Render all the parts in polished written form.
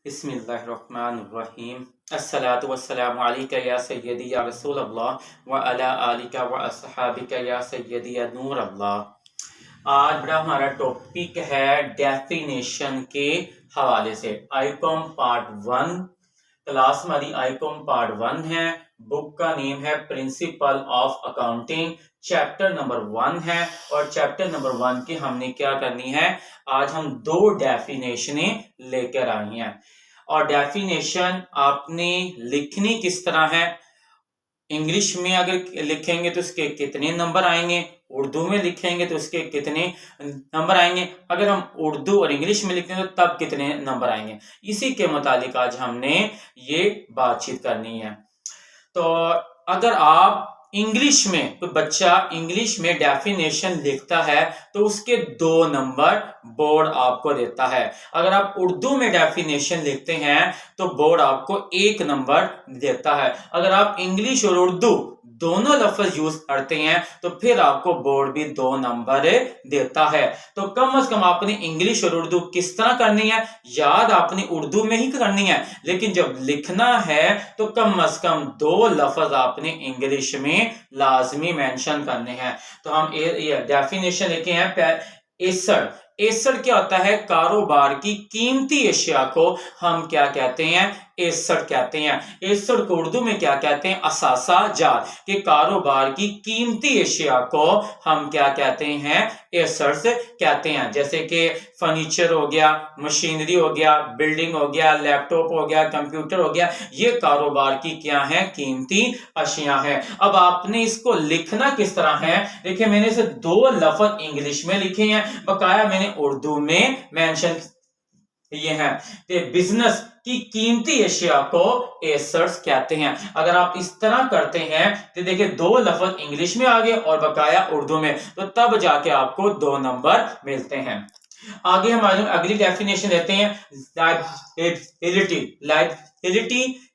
बिस्मिल्लाहिर्रहमानिर्रहीम। अस्सलातु वस्सलामु अलैका या सय्यदी या रसूल अल्लाह व अला आलिका व अस्हाबिका या सय्यदी या नूर अल्लाह। आज बड़ा हमारा टॉपिक है डेफिनेशन के हवाले से। आईकॉम पार्ट 1 क्लास हमारी आईकॉम पार्ट 1 है। बुक का नेम है principle of accounting. Chapter number 1 है और चैप्टर नंबर 1 की हमने क्या करनी है, आज हम 2 डेफिनेशनें लेकर आई हैं। और डेफिनेशन आपने लिखनी किस तरह है, इंग्लिश में अगर लिखेंगे तो उसके कितने नंबर आएंगे, उर्दू में लिखेंगे तो उसके कितने नंबर आएंगे, अगर हम उर्दू और इंग्लिश में लिखेंगे तो तब कितने नंबर आएंगे, इसी के मुतालिक आज हमने ये बातचीत करनी है। तो अगर आप इंग्लिश में, कोई बच्चा इंग्लिश में डेफिनेशन लिखता है तो उसके 2 नंबर बोर्ड आपको देता है। अगर आप उर्दू में डेफिनेशन लिखते हैं तो बोर्ड आपको 1 नंबर देता है। अगर आप इंग्लिश और उर्दू दोनों लफ्ज यूज करते हैं तो फिर आपको बोर्ड भी 2 नंबर देता है। तो कम से कम आपने इंग्लिश और उर्दू किस तरह करनी है, याद आपने उर्दू में ही करनी है, लेकिन जब लिखना है तो कम से कम 2 लफ्ज आपने इंग्लिश में लाजमी मेंशन करने हैं। तो हम ये डेफिनेशन लिखे हैं। एसड क्या होता है, कारोबार की कीमती अशिया को हम क्या कहते हैं, एसड कहते हैं। एसड को उर्दू में क्या कहते हैं, असासा जात, कि कारोबार की कीमती अशिया को हम क्या कहते हैं, एसड कहते हैं। जैसे कि फर्नीचर हो गया, मशीनरी हो गया, बिल्डिंग हो गया, लैपटॉप हो गया, कंप्यूटर हो गया, ये कारोबार की क्या है, कीमती अशिया है। अब आपने इसको लिखना किस तरह है, देखिए मैंने इसे 2 लफ्ज इंग्लिश में लिखे हैं, बकाया मैंने उर्दू में मेंशन ये है कि बिजनेस की कीमती अशिया को एसेट्स कहते हैं। अगर आप इस तरह करते हैं तो देखिए 2 लफ्ज इंग्लिश में आ गए और बकाया उर्दू में, तो तब जाके आपको 2 नंबर मिलते हैं। आगे हमारे अगली डेफिनेशन लेते हैं, लायबिलिटी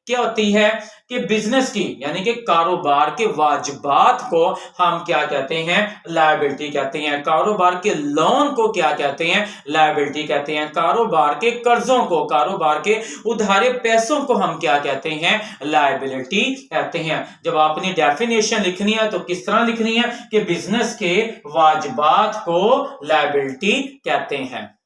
क्या होती है कि बिजनेस की यानी कि कारोबार के वाजिबात को हम क्या कहते हैं, लायबिलिटी कहते हैं। कारोबार के लोन को क्या कहते हैं, लायबिलिटी कहते हैं। कारोबार के कर्जों को, कारोबार के उधारे पैसों को हम क्या कहते हैं, लायबिलिटी कहते हैं। जब आपने डेफिनेशन लिखनी है तो किस तरह लिखनी है कि बिजनेस के वाजिबात को लायबिलिटी कहते हैं।